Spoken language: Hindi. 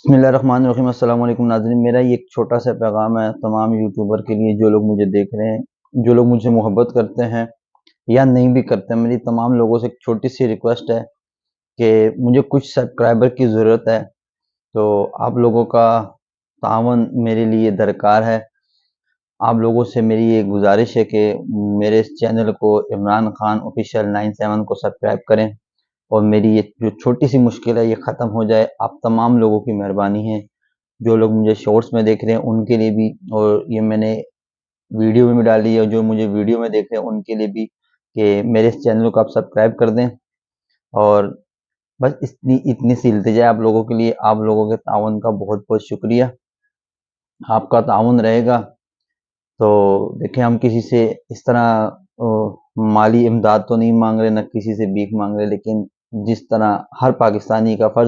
बिस्मिल्लाहिर्रहमानिर्रहीम। अस्सलाम वालेकुम नाज़रीन, मेरा ये एक छोटा सा पैगाम है तमाम यूट्यूबर के लिए जो लोग मुझे देख रहे हैं, जो लोग मुझसे मोहब्बत करते हैं या नहीं भी करते हैं। मेरी तमाम लोगों से एक छोटी सी रिक्वेस्ट है कि मुझे कुछ सब्सक्राइबर की ज़रूरत है, तो आप लोगों का तावन मेरे लिए दरकार है। आप लोगों से मेरी ये गुजारिश है कि मेरे इस चैनल को इमरान खान ऑफिशियल 97 को सब्सक्राइब करें और मेरी ये जो छोटी सी मुश्किल है ये ख़त्म हो जाए। आप तमाम लोगों की मेहरबानी है, जो लोग मुझे शॉर्ट्स में देख रहे हैं उनके लिए भी, और ये मैंने वीडियो में भी डाली है, जो मुझे वीडियो में देख रहे हैं उनके लिए भी, कि मेरे इस चैनल को आप सब्सक्राइब कर दें। और बस इतनी इतनी सी इल्तिजा है आप लोगों के लिए। आप लोगों के ताउन का बहुत बहुत शुक्रिया। आपका ताउन रहेगा तो देखें, हम किसी से इस तरह माली इमदाद तो नहीं मांग रहे, न किसी से भीख मांग रहे, लेकिन जिस तरह हर पाकिस्तानी का फर्ज